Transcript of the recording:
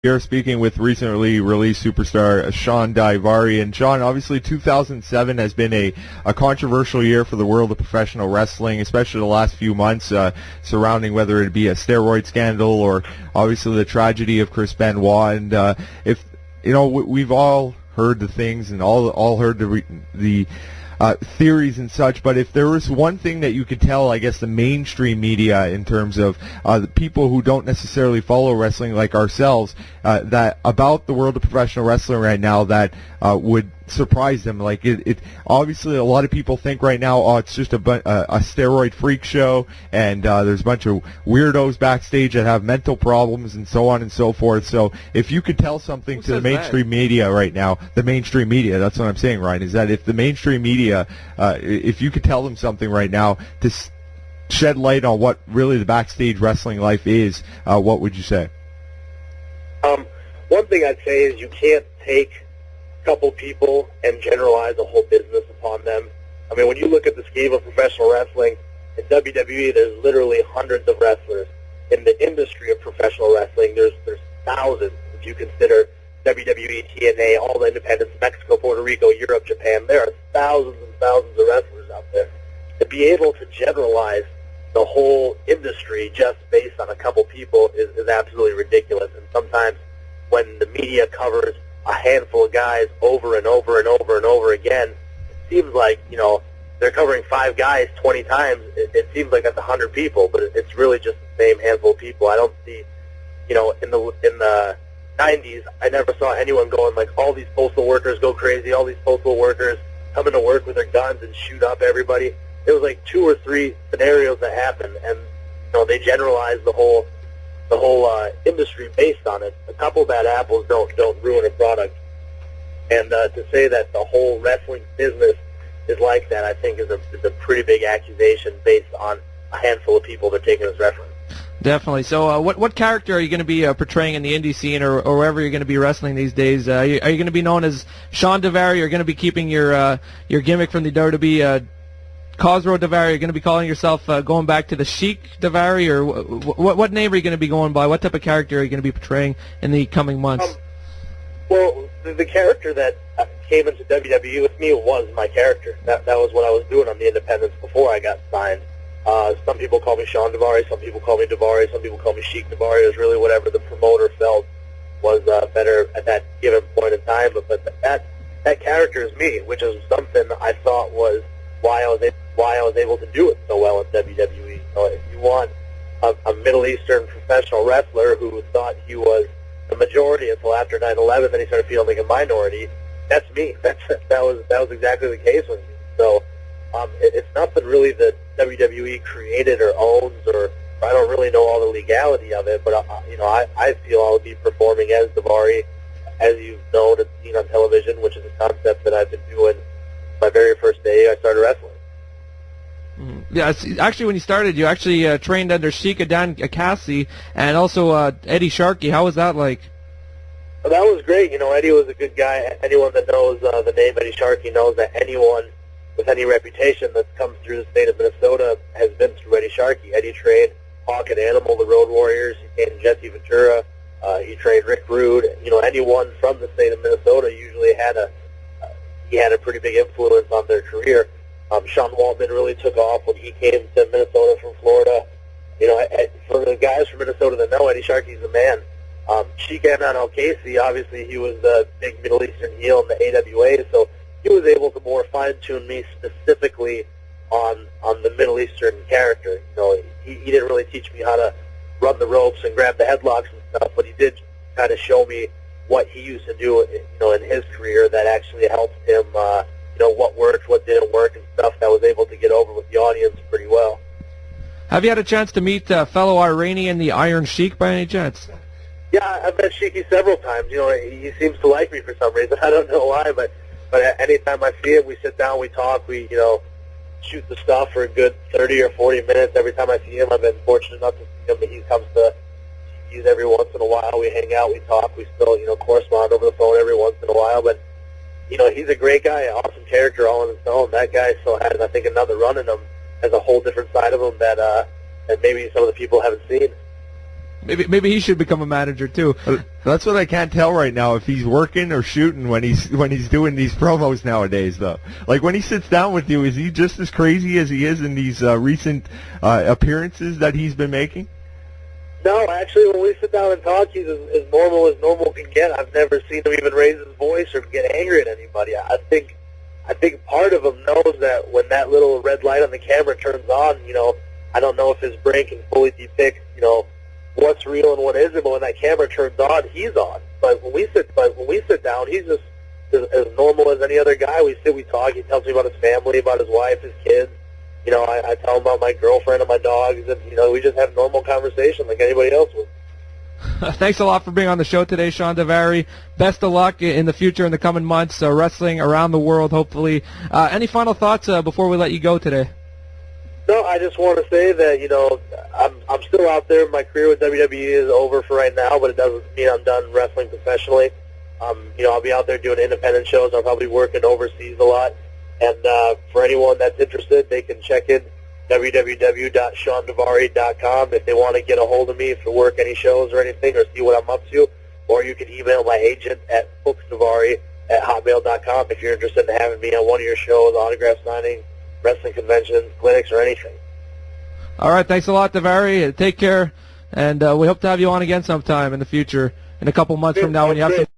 You're speaking with recently released superstar Shawn Daivari. And Shawn, obviously 2007 has been a controversial year for the world of professional wrestling, especially the last few months surrounding whether it be a steroid scandal or obviously the tragedy of Chris Benoit. And if you know, we've all heard the things and all heard the theories and such, but if there was one thing that you could tell, I guess, the mainstream media in terms of the people who don't necessarily follow wrestling like ourselves, that about the world of professional wrestling right now that would surprise them. Like it obviously a lot of people think right now, oh, it's just a steroid freak show, and there's a bunch of weirdos backstage that have mental problems and so on and so forth. So if you could tell something to the mainstream media right now, the mainstream media, that's what I'm saying, Ryan, is that if the mainstream media, if you could tell them something right now to shed light on what really the backstage wrestling life is, what would you say? One thing I'd say is you can't take couple people and generalize a whole business upon them. I mean, when you look at the scheme of professional wrestling, in WWE, there's literally hundreds of wrestlers. In the industry of professional wrestling, there's thousands. If you consider WWE, TNA, all the independents, Mexico, Puerto Rico, Europe, Japan, there are thousands and thousands of wrestlers out there. To be able to generalize the whole industry just based on a couple people is absolutely ridiculous. And sometimes when the media covers a handful of guys over and over and over and over again, it seems like, you know, they're covering 5 guys 20 times. It seems like that's 100 people, but it's really just the same handful of people. I don't see, you know, in the 90s, I never saw anyone going like, all these postal workers go crazy, all these postal workers come into work with their guns and shoot up everybody. There was like 2 or 3 scenarios that happened, and you know, they generalized the whole industry based on it. A couple bad apples don't ruin a product, and to say that the whole wrestling business is like that, I think is a pretty big accusation based on a handful of people that are taking as reference. Definitely. So what character are you going to be portraying in the indie scene or wherever you're going to be wrestling these days? Are you going to be known as Shawn Daivari? You're going to be keeping your gimmick from the WWE, Cosro Daivari? You're going to be calling yourself going back to the Sheik Daivari, or what name are you going to be going by? What type of character are you going to be portraying in the coming months? Well, the character that came into WWE with me was my character. That was what I was doing on the independents before I got signed. Some people call me Shawn Daivari, some people call me Daivari, some people call me Sheik Daivari. It was really whatever the promoter felt was better at that given point in time. But that character is me, which is something I thought was why I was able to do it so well in WWE. So if you want a Middle Eastern professional wrestler who thought he was the majority until after 9/11, then he started feeling like a minority, that's me. That was exactly the case with me. So it's nothing really that WWE created or owns, or I don't really know all the legality of it. But I feel I'll be performing as Daivari, as you've known and seen on television, which is a concept that I've been doing my very first day I started wrestling. Yeah, actually, when you started, you actually trained under Sheik Dan Akasi and also Eddie Sharkey. How was that like? Well, that was great. You know, Eddie was a good guy. Anyone that knows the name Eddie Sharkey knows that anyone with any reputation that's come through the state of Minnesota has been through Eddie Sharkey. Eddie trained Hawk and Animal, the Road Warriors. He trained Jesse Ventura. He trained Rick Rude. You know, anyone from the state of Minnesota usually had a pretty big influence on their career. Sean Waltman really took off when he came to Minnesota from Florida. You know, for the guys from Minnesota that know, Eddie Sharkey's the man. Sheik Adnan Casey, obviously he was the big Middle Eastern heel in the AWA, so he was able to more fine-tune me specifically on the Middle Eastern character. You know, he didn't really teach me how to run the ropes and grab the headlocks and stuff, but he did kind of show me what he used to do, you know, in his career that actually helped him, you know, what worked, what didn't work, and stuff that was able to get over with the audience pretty well. Have you had a chance to meet fellow Iranian, the Iron Sheik, by any chance? Yeah, I've met Sheiki several times. You know, he seems to like me for some reason. I don't know why, but anytime I see him, we sit down, we talk, we, you know, shoot the stuff for a good 30 or 40 minutes. Every time I see him, I've been fortunate enough to see him, but he comes to Sheikis every once in a while. We hang out, we talk, we still, you know, correspond over the phone every once in a while, but you know, he's a great guy, awesome character all on his own. That guy still has, I think, another run in him, has a whole different side of him that maybe some of the people haven't seen. Maybe he should become a manager too. That's what I can't tell right now, if he's working or shooting when he's doing these promos nowadays, though. Like, when he sits down with you, is he just as crazy as he is in these recent appearances that he's been making? No, actually, when we sit down and talk, he's as normal can get. I've never seen him even raise his voice or get angry at anybody. I think part of him knows that when that little red light on the camera turns on, I don't know if his brain can fully depict, what's real and what isn't, but when that camera turns on, he's on. But when we sit down, he's just as normal as any other guy. We sit, we talk. He tells me about his family, about his wife, his kids. I tell him about my girlfriend and my dogs, and we just have normal conversation like anybody else would. Thanks a lot for being on the show today, Shawn Daivari. Best of luck in the future, in the coming months, wrestling around the world, hopefully. Any final thoughts before we let you go today? No, I just want to say that, I'm still out there. My career with WWE is over for right now, but it doesn't mean I'm done wrestling professionally. I'll be out there doing independent shows. I'll probably be working overseas a lot. And for anyone that's interested, they can check in www.ShawnDaivari.com if they want to get a hold of me for work any shows or anything or see what I'm up to. Or you can email my agent at booksdaivari@hotmail.com if you're interested in having me on one of your shows, autograph signing, wrestling conventions, clinics, or anything. All right, thanks a lot, Daivari. Take care, and we hope to have you on again sometime in the future, in a couple months from now when you have some